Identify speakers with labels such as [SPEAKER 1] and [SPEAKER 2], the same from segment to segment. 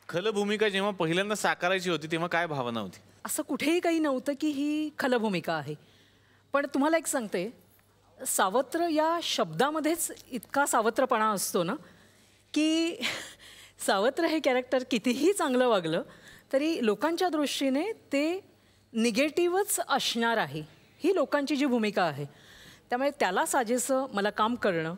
[SPEAKER 1] खल भूमिका जेव्हा पहिल्यांदा साकारायची होती तेव्हा काय भावना होती?
[SPEAKER 2] असं कुठेही काही नव्हतं की ही खल भूमिका आहे. पण तुम्हाला एक सांगते, सावत्र या शब्दामध्येच इतका सावत्रपणा असतो ना, की सावत्र हे कॅरेक्टर कितीही चांगलं वागलं तरी लोकांच्या दृष्टीने ते निगेटिव्हच असणार आहे, ही लोकांची जी भूमिका आहे. त्यामुळे त्याला साजेसं मला काम करणं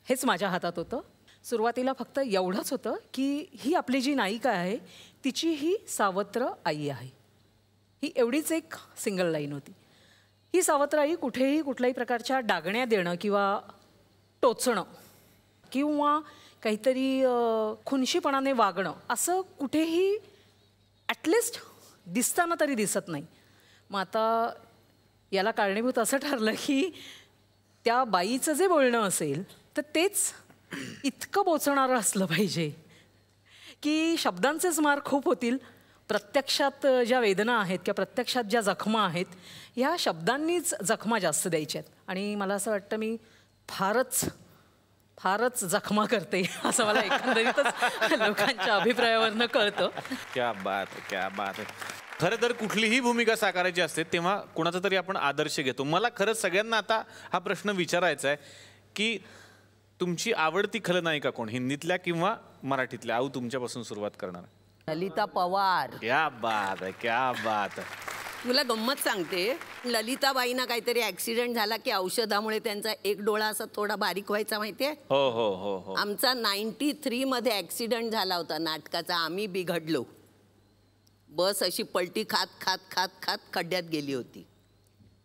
[SPEAKER 2] हेच माझ्या हातात होतं. सुरुवातीला फक्त एवढंच होतं की ही आपली जी नायिका आहे तिची ही सावत्र आई आहे, ही एवढीच एक सिंगल लाईन होती. ही सावत्र आई कुठेही कुठल्याही प्रकारच्या डागण्या देणं किंवा टोचणं किंवा काहीतरी खुनशीपणाने वागणं असं कुठेही ॲटलिस्ट दिसताना तरी दिसत नाही. मग आता याला कारणीभूत असं ठरलं की त्या बाईचं जे बोलणं असेल तर तेच इतकं बोचणारं असलं पाहिजे की शब्दांचेच मार खूप होतील, प्रत्यक्षात ज्या वेदना आहेत किंवा प्रत्यक्षात ज्या जखमा आहेत ह्या शब्दांनीच जखमा जास्त द्यायच्या आहेत. आणि मला असं वाटतं मी फारच जखमा करते असं मला एकंदरीतच लोकांच्या अभिप्रायावरनं कळतं.
[SPEAKER 1] क्या बात है, क्या बात है. खरं तर कुठलीही भूमिका साकारायची असते तेव्हा कोणाचा तरी आपण आदर्श घेतो. मला खरंच सगळ्यांना आता हा प्रश्न विचारायचा आहे की तुमची आवडती खलनायिका कोण, हिंदीतल्या किंवा मराठीतल्या? आऊ तुमच्यापासून सुरुवात करणार.
[SPEAKER 3] ललिता पवार.
[SPEAKER 1] क्या बात है, क्या बात है.
[SPEAKER 3] तुला गंमत सांगते, ललिताबाईंना काहीतरी ऍक्सिडेंट झाला की औषधामुळे त्यांचा एक डोळा असा थोडा बारीक व्हायचा माहितीये.
[SPEAKER 1] हो हो हो हो.
[SPEAKER 3] आमचा 93 मध्ये ऍक्सिडेंट झाला होता नाटकाचा. आम्ही बिघडलो. बस अशी पलटी खात खात खात खात खड्ड्यात गेली होती.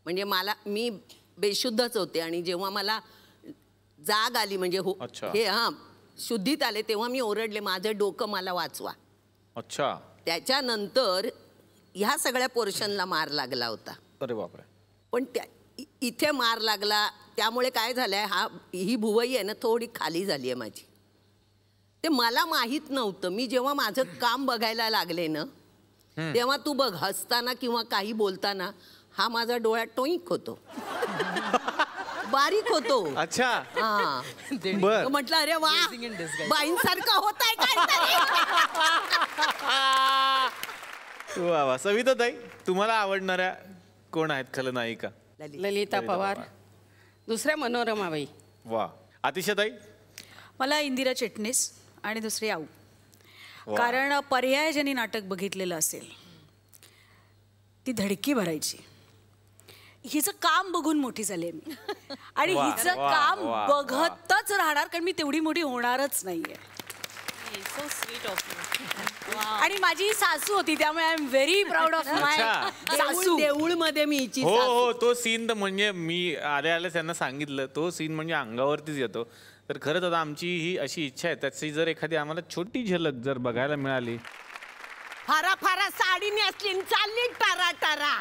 [SPEAKER 3] म्हणजे मी बेशुद्धच होते आणि जेव्हा मला जाग आली म्हणजे हे शुद्धीत आले तेव्हा मी ओरडले, माझं डोकं मला वाचवा.
[SPEAKER 1] अच्छा.
[SPEAKER 3] त्याच्यानंतर ह्या सगळ्या पोर्शनला मार लागला होता.
[SPEAKER 1] अरे बापरे.
[SPEAKER 3] पण इथे मार लागला त्यामुळे काय झालंय, ही भुवई आहे ना थोडी खाली झाली आहे माझी. ते मला माहीत नव्हतं. मी जेव्हा माझं काम बघायला लागले ना तेव्हा तू बघ, हसताना किंवा काही बोलताना हा माझा डोळा टोईक होतो, बारीक होतो.
[SPEAKER 1] अच्छा.
[SPEAKER 3] हा. म्हटलं अरे वा, बाईंसारखं होत आहे काय.
[SPEAKER 1] वा वा. सविताताई, तुम्हाला आवडणाऱ्या कोण आहेत खलनायिका?
[SPEAKER 4] ललिता पवार, दुसऱ्या मनोरमाबाई.
[SPEAKER 1] वा. आतिशाताई?
[SPEAKER 5] मला इंदिरा चिटणीस आणि दुसरी आऊ. कारण पर्याय ज्यांनी नाटक बघितलेलं असेल ती धडकी भरायची. हिचं काम बघून मोठी झाले मी आणि हिचं काम बघतच राहणार, कारण मी तेवढी मोठी होणारच नाहीये. आणि माझी सासू होती त्यामुळे I am very proud of my सासू.
[SPEAKER 3] देऊळ मध्ये मी
[SPEAKER 1] हो हो. तो सीन म्हणजे मी आल्या त्यांना सांगितलं, तो सीन म्हणजे अंगावरतीच येतो. तर खरंच आता आमची ही अशी इच्छा आहे, त्याची जर एखादी आम्हाला छोटी झलक जर बघायला मिळाली.
[SPEAKER 3] फारा फारा साडी नेसली चालली टारा टारा.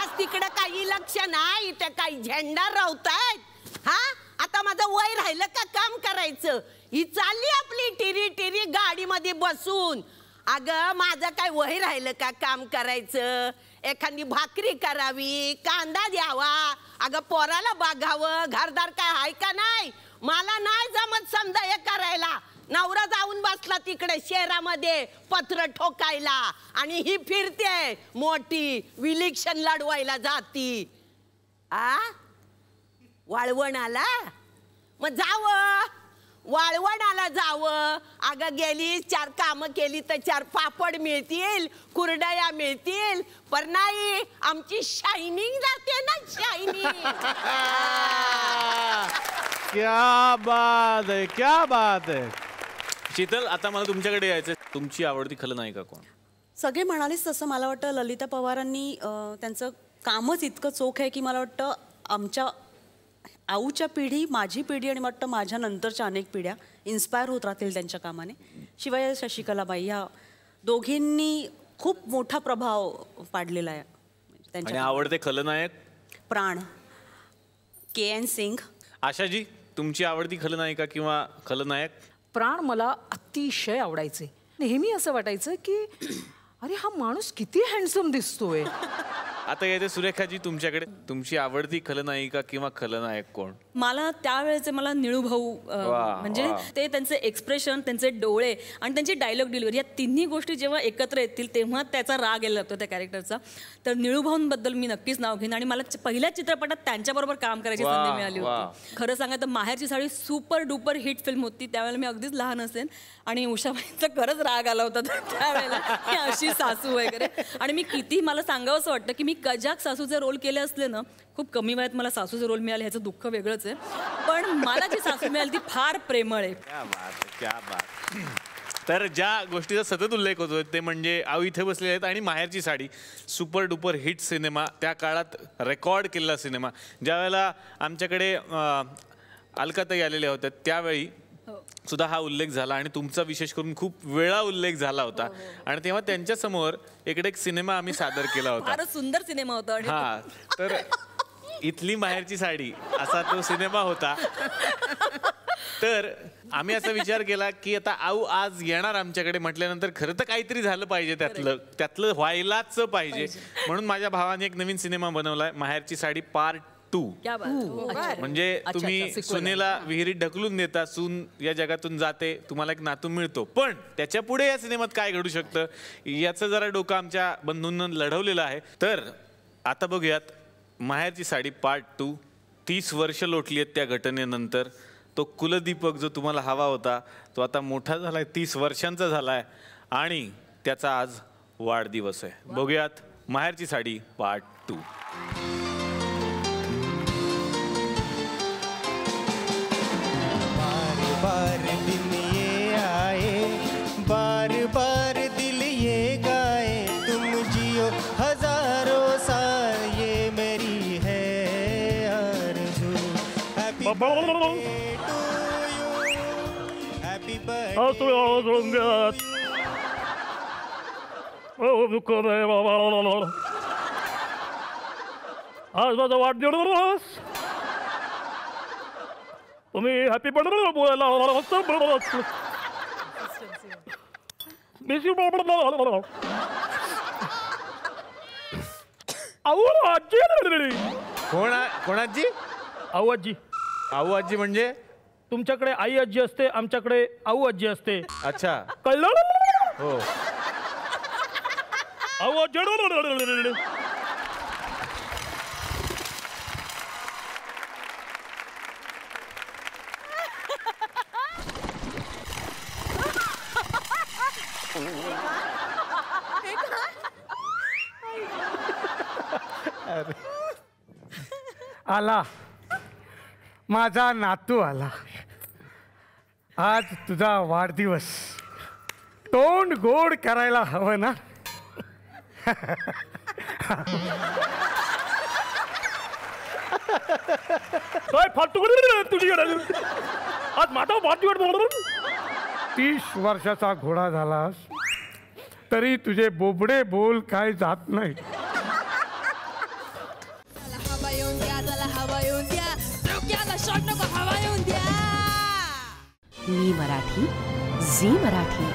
[SPEAKER 3] आज तिकडे काही लक्ष नाही, इथे काही झेंडा राहतायत. हा, आता माझं वय राहिलं का काम करायचं? ही चालली आपली टिरी टिरी गाडीमध्ये बसून. अगं माझं काय वय राहिलं का काम करायचं? एखादी भाकरी करावी, कांदा द्यावा, अगं पोराला बघावं, घरदार काय आहे का नाही? मला नाही जमत समजा हे करायला. नवरा जाऊन बसला तिकडे शहरामध्ये पत्र ठोकायला आणि ही फिरते मोठी विलिक्शन लढवायला जाती. वाळवणाला मग जावं, वाळवणाला जावं. अगं गेली 4 कामं केली तर 4 पापड मिळतील, कुरडया मिळतील, पण नाही आमची शायनिंग जाते ना, शायनिंग.
[SPEAKER 1] क्या बात है, क्या बात है. शीतल, आता मला तुमच्याकडे यायचं, तुमची आवडती खलनायिका कोण?
[SPEAKER 6] सगळे म्हणालेच तसं मला वाटतं ललिता पवारांनी त्यांचं कामच इतकं चोख आहे की मला वाटतं आमच्या आऊच्या पिढी, माझी पिढी आणि वाटतं माझ्या नंतरच्या अनेक पिढ्या इन्स्पायर होत राहतील त्यांच्या कामाने. शिवाय शशिकलाबाई ह्या दोघींनी खूप मोठा प्रभाव पाडलेला आहे
[SPEAKER 1] त्यांच्या. आवडते खलनायक?
[SPEAKER 6] प्राण, KN सिंग.
[SPEAKER 1] आशाजी, तुमची आवडती खलनायिका किंवा खलनायक?
[SPEAKER 2] प्राण मला अतिशय आवडायचे. नेहमी असं वाटायचं की अरे हा माणूस किती हँडसम दिसतोय.
[SPEAKER 1] आता येते सुरेखाजी तुमच्याकडे. तुमची आवडती खलनायिका किंवा खलनायक कोण?
[SPEAKER 6] मला त्यावेळेचे मला निळू भाऊ म्हणजे ते त्यांचे एक्सप्रेशन, त्यांचे डोळे आणि त्यांची डायलॉग डिलिव्हरी या तिन्ही गोष्टी जेव्हा एकत्र येतील तेव्हा त्याचा राग यायला लागतो त्या कॅरेक्टरचा. तर निळू भाऊंबद्दल मी नक्कीच नाव घेईन आणि मला पहिल्याच चित्रपटात त्यांच्याबरोबर काम करायची संधी मिळाली होती. खरं सांगा तर Maherchi Saadi super duper hit film होती. त्यावेळेला मी अगदीच लहान असेल आणि उषाबाईंचा खरंच राग आला होता त्यावेळेला, अशी सासू वगैरे. आणि मी किती मला सांगावं असं वाटतं की मी कजाक सासूचे रोल केले असले ना, खूप कमी वयात मला सासूचे रोल मिळाले ह्याचं दुःख वेगळंच आहे, पण मला जी सासू मिळाली ती फार प्रेमळ आहे.
[SPEAKER 1] क्या बात. तर ज्या गोष्टीचा सतत उल्लेख होतो ते म्हणजे आऊ इथे बसले आहेत आणि Maherchi Saadi super duper hit cinema, त्या काळात रेकॉर्ड केलेला सिनेमा. ज्यावेळेला आमच्याकडे अलकाताई आलेल्या होत्या त्यावेळी सुद्धा हा उल्लेख झाला आणि तुमचा विशेष करून खूप वेळा उल्लेख झाला होता. आणि तेव्हा त्यांच्या समोर इकडे एक सिनेमा आम्ही सादर केला होता.
[SPEAKER 6] फारच सुंदर सिनेमा होता.
[SPEAKER 1] हा, तर इथली माहेरची साडी असा तो सिनेमा होता. तर आम्ही असा विचार केला की आता आऊ आज येणार आमच्याकडे म्हटल्यानंतर खरं तर काहीतरी झालं पाहिजे, त्यातलं व्हायलाच पाहिजे. म्हणून माझ्या भावाने एक नवीन सिनेमा बनवलाय, माहेरची साडी पार्ट 2. म्हणजे तुम्ही सुनेला विहिरीत ढकलून देता, सून या जगातून जाते, तुम्हाला एक नातू मिळतो, पण त्याच्या पुढे या सिनेमात काय घडू शकतं याचं जरा डोकं आमच्या बंधूंना लढवलेलं आहे. तर आता बघूयात माहेरची साडी पार्ट 2. 30 वर्ष लोटली आहेत त्या घटनेनंतर. तो कुलदीपक जो तुम्हाला हवा होता तो आता मोठा झालाय, 30 वर्षांचा झालाय आणि त्याचा आज वाढदिवस आहे. बघूयात माहेरची साडी पार्ट 2.
[SPEAKER 7] बार दिन ये आए, बार बार दिल ये गाए, तुम जियो हजारों साल ये मेरी है आरज़ू. Happy birthday to you, happy birthday.
[SPEAKER 8] आज माझा वाढदिवस, तुम्ही हॅपी बर्थडे बोलायला
[SPEAKER 1] कोणाची?
[SPEAKER 8] आऊ आजी.
[SPEAKER 1] आऊ आजी म्हणजे?
[SPEAKER 8] तुमच्याकडे आई आजी असते, आमच्याकडे आऊ आजी असते.
[SPEAKER 1] अच्छा,
[SPEAKER 8] कळलं?
[SPEAKER 1] हो.
[SPEAKER 8] आऊ आजी.
[SPEAKER 9] आला माझा नातू आला. आज तुझा वाढदिवस, तोंड गोड करायला हवं ना.
[SPEAKER 8] काय फालतू तुझी आज माझा वाढदिवस.
[SPEAKER 9] 30 वर्षाचा घोडा झालास तरी तुझे बोबडे बोल काय जात नाही.
[SPEAKER 10] मी मराठी, झी मराठी.